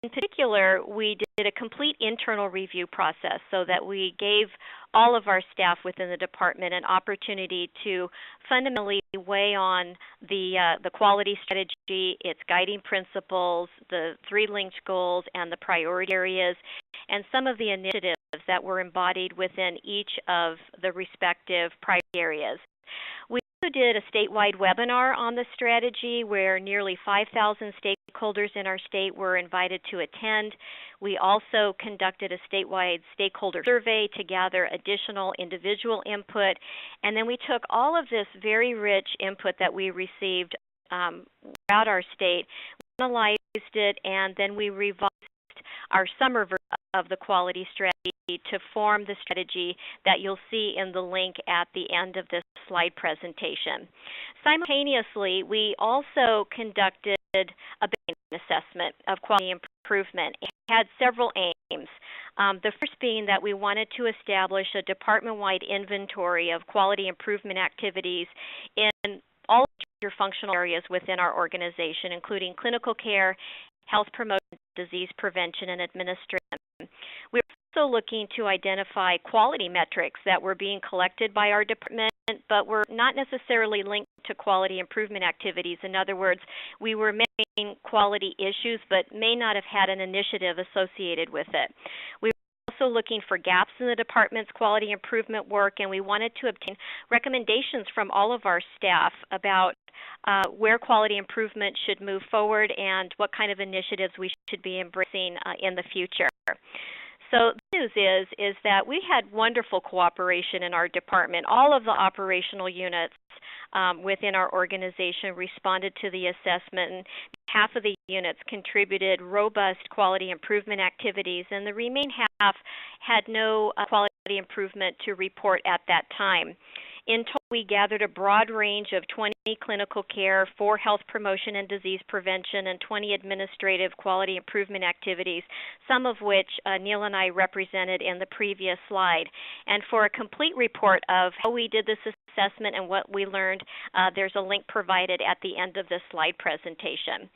particular, we did a complete internal review process so that we gave all of our staff within the department an opportunity to fundamentally weigh on the quality strategy, its guiding principles, the three linked goals, and the priority areas, and some of the initiatives that were embodied within each of the respective priority areas. We also did a statewide webinar on the strategy where nearly 5,000 stakeholders in our state were invited to attend. We also conducted a statewide stakeholder survey to gather additional individual input. And then we took all of this very rich input that we received throughout our state, analyzed it, and then we revised our summer version of the quality strategy to form the strategy that you'll see in the link at the end of this slide presentation. Simultaneously, we also conducted a baseline assessment of quality improvement. It had several aims. The first being that we wanted to establish a department-wide inventory of quality improvement activities in all major functional areas within our organization, including clinical care, health promotion, disease prevention, and administration. We're also looking to identify quality metrics that were being collected by our department, but were not necessarily linked to quality improvement activities. In other words, we were measuring quality issues, but may not have had an initiative associated with it. We were also looking for gaps in the department's quality improvement work, and we wanted to obtain recommendations from all of our staff about where quality improvement should move forward and what kind of initiatives we should be embracing in the future. So the news is that we had wonderful cooperation in our department. All of the operational units within our organization responded to the assessment, and half of the units contributed robust quality improvement activities, and the remaining half had no quality improvement to report at that time. In total, we gathered a broad range of 20 clinical care, 4 health promotion and disease prevention, and 20 administrative quality improvement activities, some of which Neil and I represented in the previous slide. And for a complete report of how we did this assessment and what we learned, there's a link provided at the end of this slide presentation.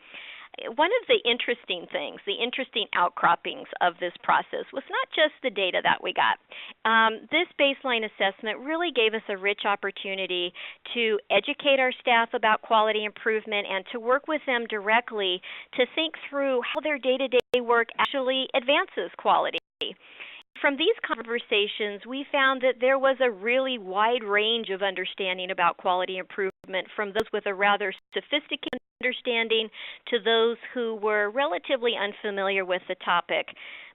One of the interesting things, the interesting outcroppings of this process was not just the data that we got. This baseline assessment really gave us a rich opportunity to educate our staff about quality improvement and to work with them directly to think through how their day-to-day work actually advances quality. From these conversations, we found that there was a really wide range of understanding about quality improvement, from those with a rather sophisticated understanding to those who were relatively unfamiliar with the topic.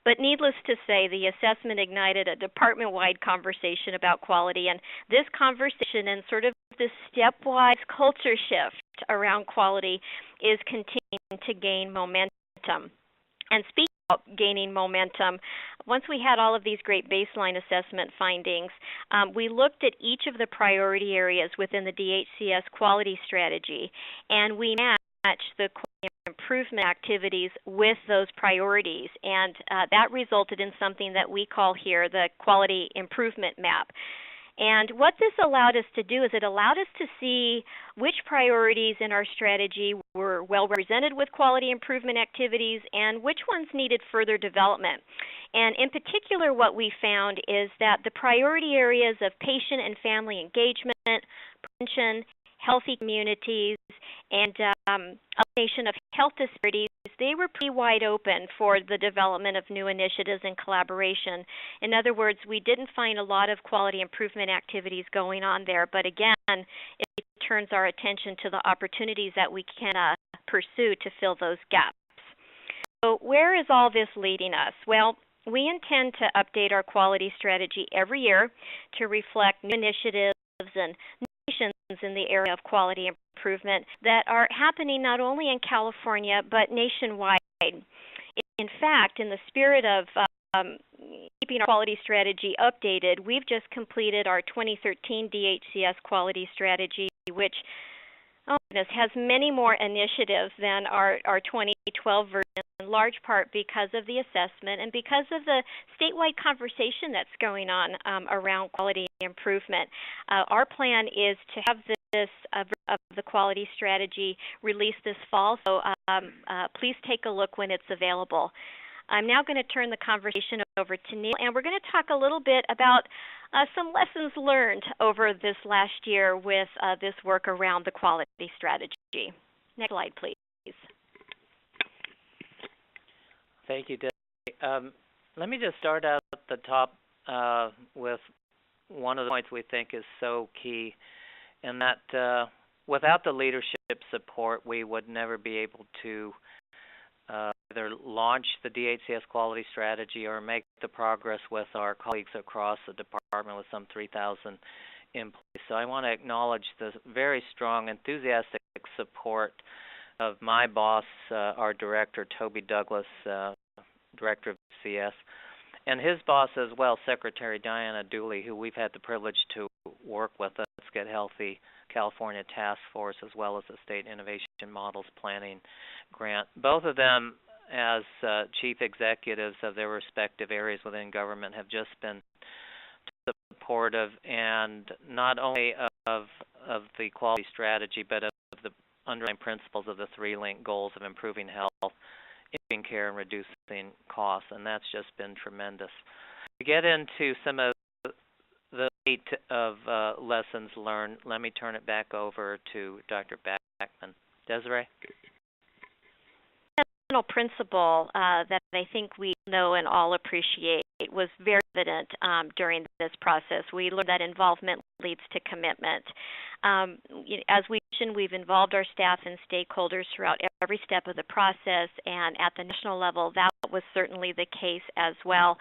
But needless to say, the assessment ignited a department-wide conversation about quality, and this conversation and sort of this stepwise culture shift around quality is continuing to gain momentum. And speaking of gaining momentum, once we had all of these great baseline assessment findings, we looked at each of the priority areas within the DHCS quality strategy, and we matched the quality improvement activities with those priorities, and that resulted in something that we call here the quality improvement map. And what this allowed us to do is it allowed us to see which priorities in our strategy were well represented with quality improvement activities and which ones needed further development. And in particular, what we found is that the priority areas of patient and family engagement, prevention, healthy communities, and elimination of health disparities, they were pretty wide open for the development of new initiatives and collaboration. In other words, we didn't find a lot of quality improvement activities going on there, but again, it turns our attention to the opportunities that we can pursue to fill those gaps. So where is all this leading us? Well, we intend to update our quality strategy every year to reflect new initiatives and innovations in the area of quality improvement that are happening not only in California but nationwide. In fact, in the spirit of keeping our quality strategy updated, we've just completed our 2013 DHCS quality strategy, which has many more initiatives than our 2012 version, in large part because of the assessment and because of the statewide conversation that's going on around quality improvement. Our plan is to have of the quality strategy released this fall, so please take a look when it's available. I'm now going to turn the conversation over to Neil, and we're going to talk a little bit about some lessons learned over this last year with this work around the quality strategy. Next slide, please. Thank you, Debbie. Let me just start out at the top with one of the points we think is so key, and that without the leadership support, we would never be able to either launch the DHCS quality strategy or make the progress with our colleagues across the department with some 3,000 employees. So I want to acknowledge the very strong, enthusiastic support of my boss, our director, Toby Douglas, director of CS, and his boss as well, Secretary Diana Dooley, who we've had the privilege to work with us, Get Healthy California Task Force, as well as the State Innovation Models Planning Grant. Both of them, as chief executives of their respective areas within government, have just been supportive, and not only of the quality strategy, but of the underlying principles of the three-link goals of improving health, improving care, and reducing costs, and that's just been tremendous. To get into some of the eight of lessons learned, let me turn it back over to Dr. Backman. Desiree? The principle that I think we know and all appreciate was very evident during this process. We learned that involvement leads to commitment. As we mentioned, we've involved our staff and stakeholders throughout every step of the process, and at the national level, that was certainly the case as well.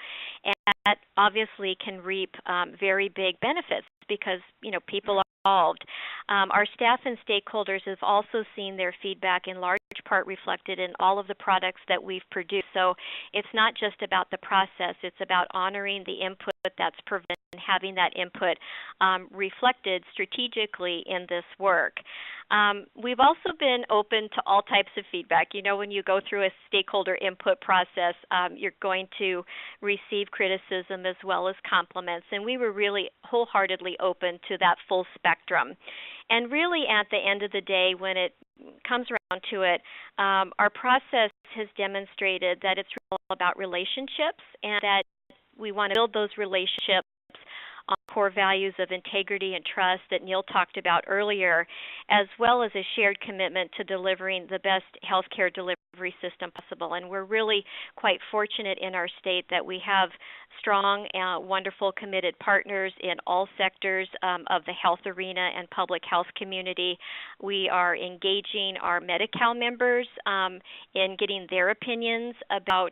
And that obviously can reap very big benefits because, people are involved. Our staff and stakeholders have also seen their feedback in large part reflected in all of the products that we've produced. So it's not just about the process, it's about honoring the input that's provided and having that input reflected strategically in this work. We've also been open to all types of feedback. When you go through a stakeholder input process, you're going to receive criticism as well as compliments, and we were really wholeheartedly open to that full spectrum. And really, at the end of the day, when it comes around to it, our process has demonstrated that it's all about relationships, and that we want to build those relationships on core values of integrity and trust that Neil talked about earlier, as well as a shared commitment to delivering the best healthcare delivery system possible. And we're really quite fortunate in our state that we have strong, wonderful, committed partners in all sectors of the health arena and public health community. We are engaging our Medi-Cal members in getting their opinions about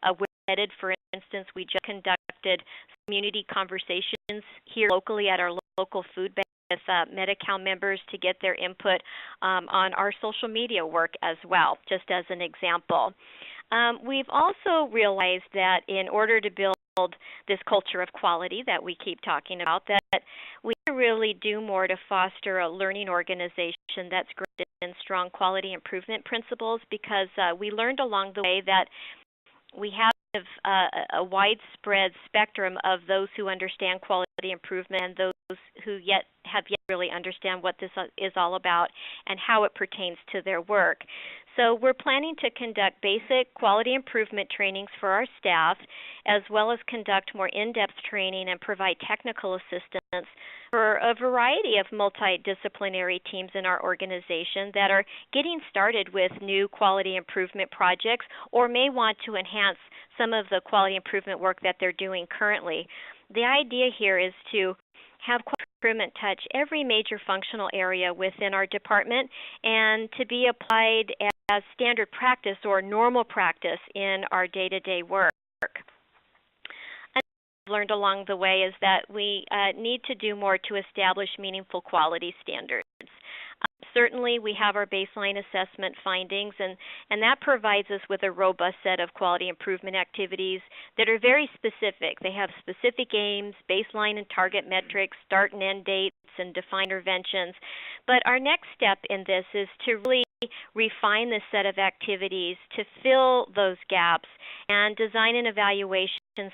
where we're headed. For instance, we just conducted community conversations here locally at our local food bank with Medi-Cal members to get their input on our social media work as well, just as an example. We've also realized that in order to build this culture of quality that we keep talking about, that we really do more to foster a learning organization that's grounded in strong quality improvement principles, because we learned along the way that we have a widespread spectrum of those who understand quality improvement and those who have yet really understand what this is all about and how it pertains to their work. So we're planning to conduct basic quality improvement trainings for our staff, as well as conduct more in-depth training and provide technical assistance for a variety of multidisciplinary teams in our organization that are getting started with new quality improvement projects or may want to enhance some of the quality improvement work that they're doing currently. The idea here is to have quality improvement touch every major functional area within our department and to be applied as standard practice or normal practice in our day-to-day work. What I've learned along the way is that we need to do more to establish meaningful quality standards. Certainly, we have our baseline assessment findings, and that provides us with a robust set of quality improvement activities that are very specific. They have specific aims, baseline and target metrics, start and end dates, and defined interventions. But our next step in this is to really refine this set of activities to fill those gaps and design an evaluation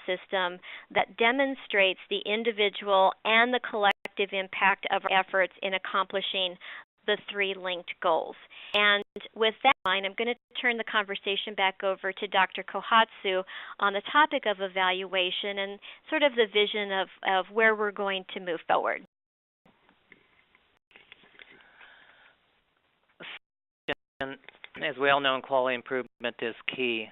system that demonstrates the individual and the collective collective impact of our efforts in accomplishing the 3 linked goals. And with that in mind, I'm going to turn the conversation back over to Dr. Kohatsu on the topic of evaluation and sort of the vision of where we're going to move forward. And as we all know, quality improvement is key.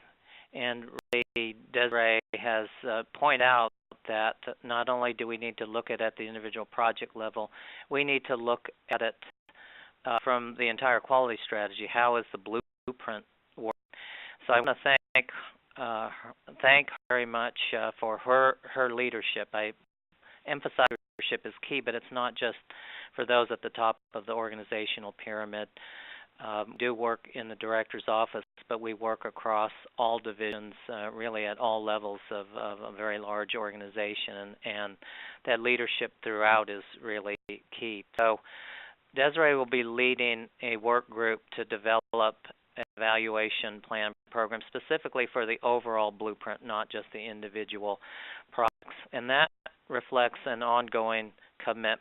And really, Desiree has pointed out that not only do we need to look at it at the individual project level, we need to look at it from the entire quality strategy. How is the blueprint work? So I want to thank her very much for her leadership. I emphasize leadership is key, but it's not just for those at the top of the organizational pyramid. Do work in the director's office, but we work across all divisions, really at all levels of a very large organization, and that leadership throughout is really key. So Desiree will be leading a work group to develop an evaluation plan program specifically for the overall blueprint, not just the individual products. And that reflects an ongoing commitment